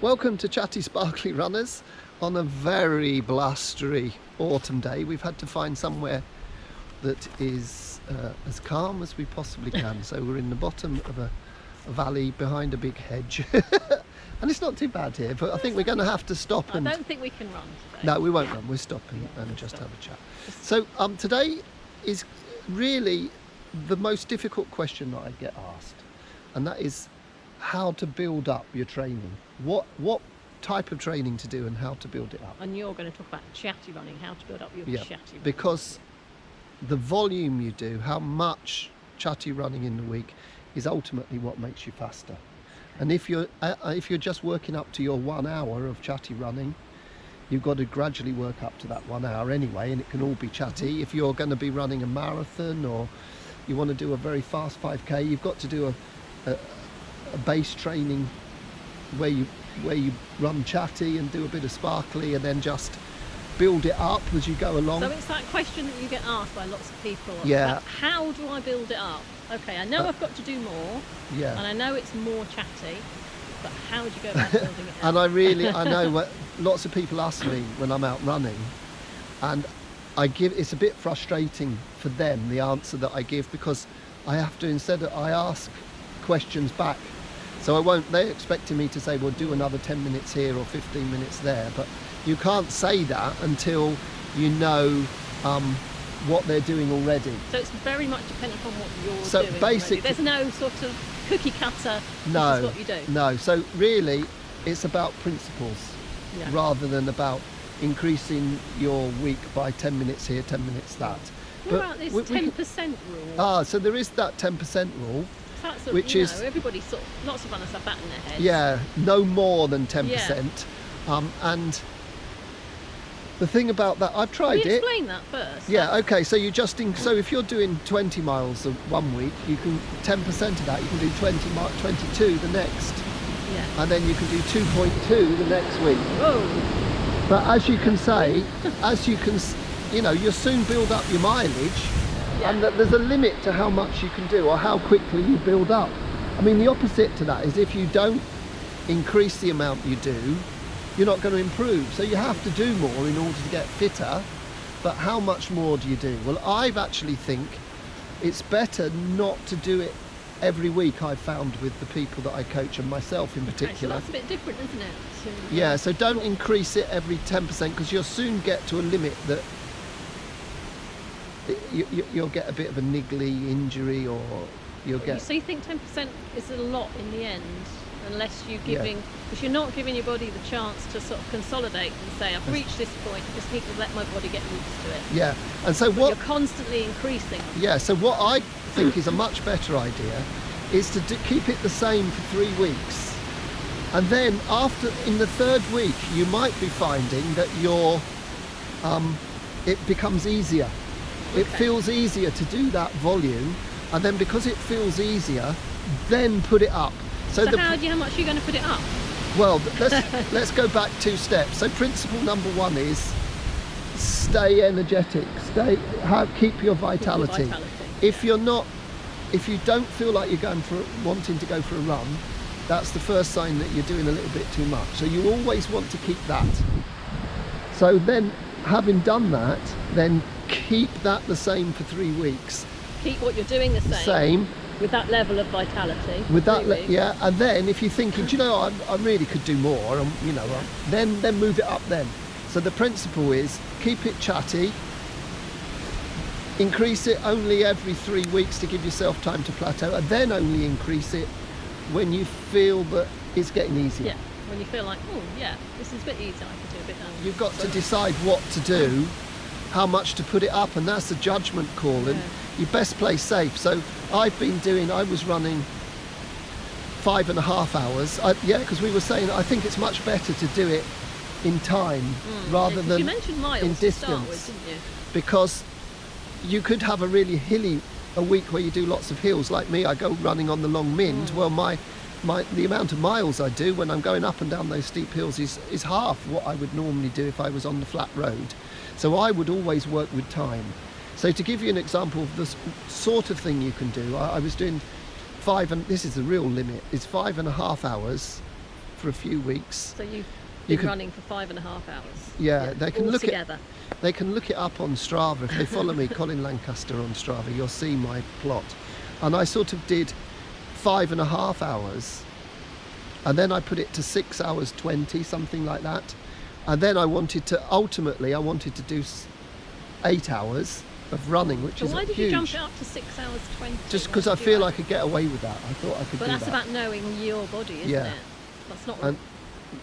Welcome to Chatty Sparkly Runners on a very blustery autumn day. We've had to find somewhere that is as calm as we possibly can. So we're in the bottom of a valley behind a big hedge. And it's not too bad here, but I think we're going to have to stop. I don't think we can run today. No, we won't run. We're stopping and just have a chat. So today is really the most difficult question that I get asked, and that is how to build up your training. What type of training to do and how to build it up. And you're going to talk about chatty running, how to build up your chatty running. Because the volume you do, how much chatty running in the week, is ultimately what makes you faster. And if you're just working up to your 1 hour of chatty running, you've got to gradually work up to that 1 hour anyway, and it can all be chatty. If you're going to be running a marathon or you want to do a very fast 5k, you've got to do a base training where you run chatty and do a bit of sparkly, and then just build it up as you go along. So it's that question that you get asked by lots of people. Yeah. About how do I build it up? Okay, I know I've got to do more. Yeah. And I know it's more chatty, but how do you go about building it up? And I know what lots of people ask me when I'm out running, and it's a bit frustrating for them, the answer that I give, because I have to, I ask questions back. So they're expecting me to say, well, do another 10 minutes here or 15 minutes there, but you can't say that until you know what they're doing already. So it's very much dependent on what you're so doing. Basically, there's no sort of cookie cutter, no, this is what you do. No, so really it's about principles rather than about increasing your week by 10 minutes here, 10 minutes that. What about this 10% rule? So there is that 10% rule. That's which is everybody lots of runners have that in their heads. Yeah, no more than 10%. And the thing about that, I've tried it. Explain that first. Yeah, okay. So so if you're doing 20 miles one week, you can 10% of that. You can do 22 the next. Yeah. And then you can do 2.2 the next week. Whoa. But as you can say, you'll soon build up your mileage. Yeah. And that there's a limit to how much you can do or how quickly you build up. I mean, the opposite to that is if you don't increase the amount you do, you're not going to improve. So you have to do more in order to get fitter. But how much more do you do? Well, I actually think it's better not to do it every week, I've found, with the people that I coach and myself in particular. So that's a bit different, isn't it? Yeah, so don't increase it every 10% because you'll soon get to a limit that you'll get a bit of a niggly injury, or you'll get... So you think 10% is a lot in the end, unless you're giving... Because you're not giving your body the chance to sort of consolidate and say, I've reached this point, I just need to let my body get used to it. Yeah, and so you're constantly increasing. Yeah, so what I think is a much better idea is to keep it the same for 3 weeks. And then in the third week, you might be finding that it becomes easier. It feels easier to do that volume, and then because it feels easier, then put it up. So how much are you going to put it up? Well, let's go back 2 steps. So principle number 1 is stay energetic. Keep your vitality. If you don't feel like you're wanting to go for a run, that's the first sign that you're doing a little bit too much. So you always want to keep that. So then, having done that, then keep that the same for 3 weeks. Keep what you're doing the same. With that level of vitality. With that, and then if you're thinking, do you know, I really could do more, and then move it up. Then, so the principle is keep it chatty. Increase it only every 3 weeks to give yourself time to plateau, and then only increase it when you feel that it's getting easier. Yeah, when you feel like, oh yeah, this is a bit easier, I can do a bit now. You've got to decide what to do, how much to put it up, and that's a judgment call, and you best play safe. So I was running 5.5 hours, because we were saying I think it's much better to do it in time rather than you mentioned miles in distance, to start with, didn't you? Because you could have a really hilly week where you do lots of hills. Like me, I go running on the Long Mind. Well, the amount of miles I do when I'm going up and down those steep hills is half what I would normally do if I was on the flat road. So I would always work with time. So to give you an example of the sort of thing you can do, I was doing this is the real limit, is 5.5 hours for a few weeks. So you've You been can- running for 5.5 hours. Yeah, they can all look together. They can look it up on Strava. If they follow me, Colin Lancaster on Strava, you'll see my plot. And I sort of did 5.5 hours, and then I put it to 6 hours 20, something like that. And then I wanted to do 8 hours of running, which So is why did huge. you jump it up to 6 hours 20? Just Why because did I you do feel that? I could get away with that. I thought I could But do that's that. about knowing your body, isn't Yeah. it? That's not. And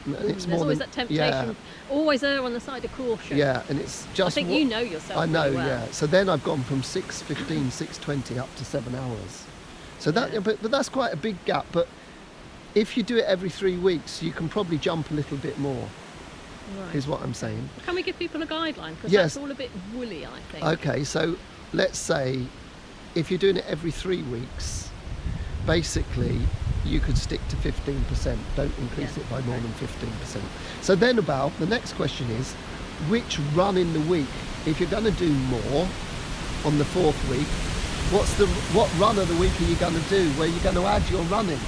it's There's more always than, that temptation. Yeah, Always err on the side of caution. yeah, and it's just. I think what- you know yourself. I know, really well. yeah. So then I've gone from 6:15, 6:20 up to 7 hours. So that, Yeah. but that's quite a big gap. But if you do it every 3 weeks, you can probably jump a little bit more. Right. Is what I'm saying. Can we give people a guideline? Because Yes. that's all a bit woolly, I think. Okay, so let's say if you're doing it every 3 weeks, basically you could stick to 15%. Don't increase Yeah, it by more okay. than 15%. So then the next question is, which run in the week, if you're going to do more on the 4th week, what run of the week are you going to do where you're going to add your running?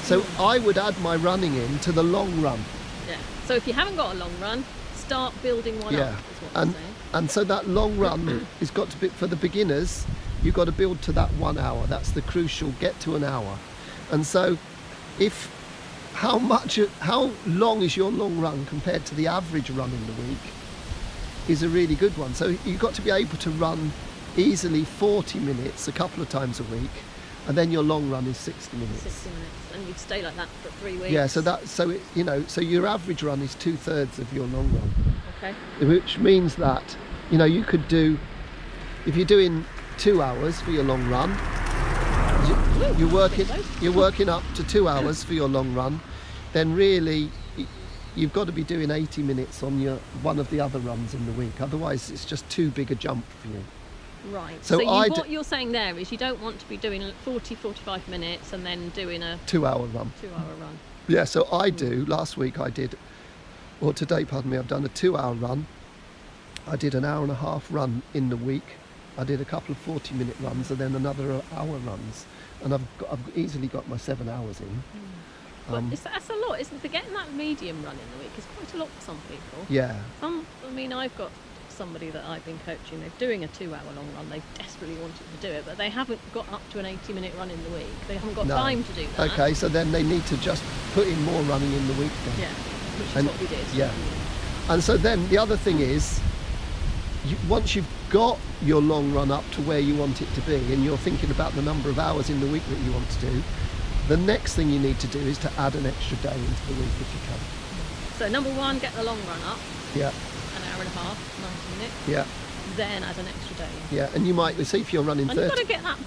So I would add my running in to the long run. Yeah. So if you haven't got a long run, start building one Yeah, up. Is what I'm and saying. and so that long run has got to be, for the beginners, you've got to build to that 1 hour. That's the crucial, get to an hour. And so how long is your long run compared to the average run in the week is a really good one. So you've got to be able to run easily 40 minutes a couple of times a week, and then your long run is 60 minutes. 60 minutes, and you'd stay like that for 3 weeks. Yeah, so your average run is 2/3 of your long run. Okay. Which means that you could do, if you're doing 2 hours for your long run, you're working up to 2 hours for your long run, then really you've got to be doing 80 minutes on one of the other runs in the week. Otherwise it's just too big a jump for you. Right. So What you're saying there is you don't want to be doing 45 minutes and then doing a 2 hour run. 2-hour run. Yeah, so last week today, pardon me, I've done a 2 hour run. I did an 1.5 hour run in the week. I did a couple of 40-minute runs and then another hour runs. And I've easily got my 7 hours in. But that's a lot, isn't it? Getting that medium run in the week is quite a lot for some people. Yeah, I've got somebody that I've been coaching. They're doing a 2-hour long run. They desperately wanted to do it, but they haven't got up to an 80-minute run in the week. They haven't got No. time to do that. Okay, so then they need to just put in more running in the week then. Yeah, which is And- what we did. yeah. And so then the other thing is, once you've got your long run up to where you want it to be, and you're thinking about the number of hours in the week that you want to do, the next thing you need to do is to add an extra day into the week if you can. So number one, get the long run up, Yeah, an hour and a half, 90 minutes. yeah, Then add an extra day. yeah. And you might see if you're running And you've 30. got to get that,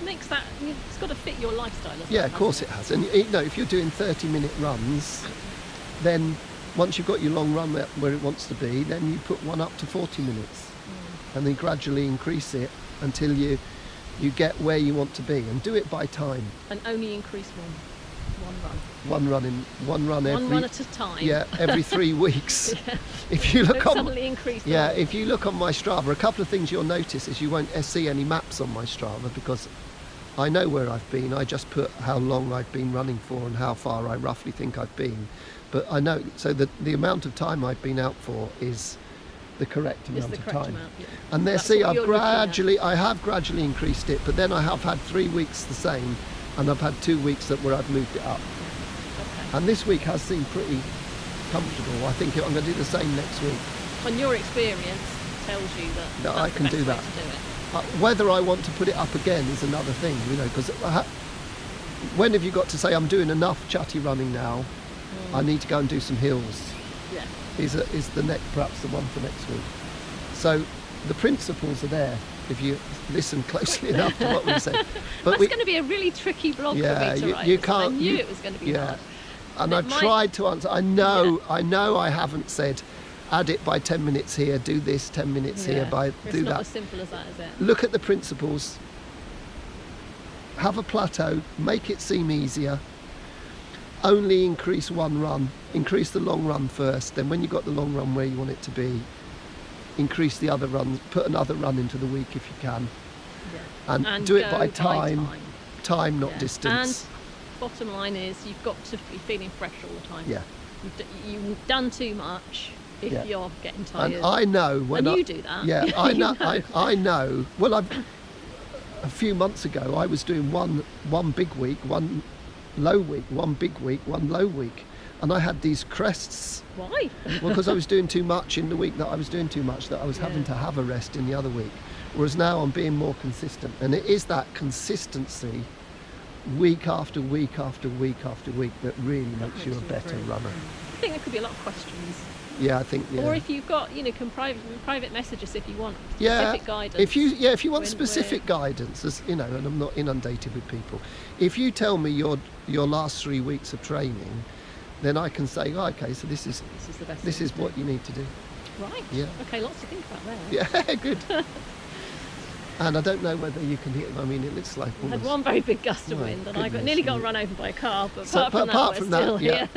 it's got to fit your lifestyle as well. Yeah, of course hasn't it has. And if you're doing 30-minute runs, then once you've got your long run where it wants to be, then you put one up to 40 minutes. And then gradually increase it until you get where you want to be, and do it by time. And only increase one run. One run every One run at a time. yeah, every 3 weeks. Yeah. If you look Don't on suddenly increase. yeah, the- if you look on my Strava, a couple of things you'll notice is you won't see any maps on my Strava, because I know where I've been. I just put how long I've been running for and how far I roughly think I've been. But I know, so the amount of time I've been out for is the correct It's amount the of correct time. amount. Yeah. And there, That's see, what you're looking at. I have gradually increased it, but then I have had 3 weeks the same, and I've had 2 weeks where I've moved it up. Okay. And this week has seemed pretty comfortable. I think I'm going to do the same next week. And your experience tells you that That that's I the can best do way that. to do it. Whether I want to put it up again is another thing, because when have you got to say, I'm doing enough chatty running now, I need to go and do some hills, Yeah. is perhaps the one for next week. So the principles are there if you listen closely enough to what we said. But That's going to be a really tricky blog Yeah, for me to you- write. you because I can't- knew you- it was going to be yeah. hard. And It I've might- tried to answer. I know I haven't said add it by 10 minutes here, do this 10 minutes here, It's do not that. as simple as that, is it? Look at the principles, have a plateau, make it seem easier, only increase one run, increase the long run first, then when you've got the long run where you want it to be, increase the other runs, put another run into the week if you can, Yeah. and do it go by time, not Yeah. distance. And bottom line is you've got to be feeling fresh all the time. Yeah, you've done too much if Yeah. you're getting tired. And I know when And you do that. Yeah, I You know. I know. Well, a few months ago, I was doing one big week, one low week, one big week, one low week, and I had these crests. Why? Well, because I was doing too much in the week that I was doing too much, that I was having Yeah. to have a rest in the other week. Whereas now I'm being more consistent, and it is that consistency, week after week after week after week, that really makes you a better runner. I think there could be a lot of questions. Yeah, I think. Yeah. Or if you've got, can private message us if you want Yeah, specific guidance. if you want When specific guidance, as and I'm not inundated with people. If you tell me your last 3 weeks of training, then I can say, oh, okay, so this is the best. this thing is to what you need to do. do. Right. Yeah. Okay, lots to think about there. Yeah, good. And I don't know whether you can hear. I mean, it looks like I had almost. one very big gust of My wind, and I goodness nearly got me. run over by a car. But So, apart from that, we're still here.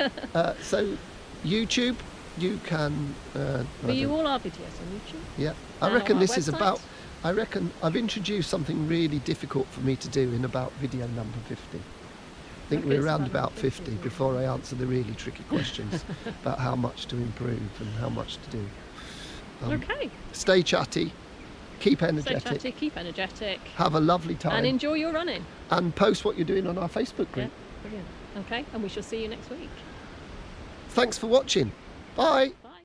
So, YouTube, you can. But you all are videos on YouTube. Yeah, I And reckon on our this is website? about. I reckon I've introduced something really difficult for me to do in about video number 50. I think Okay, we're so around about about 50 before I answer the really tricky questions about how much to improve and how much to do. Okay. Stay chatty, keep Stay energetic, chatty, keep energetic, have a lovely time, and enjoy your running. and post what you're doing on our Facebook Yeah, group. brilliant. Okay, and we shall see you next week. Thanks for watching. Bye.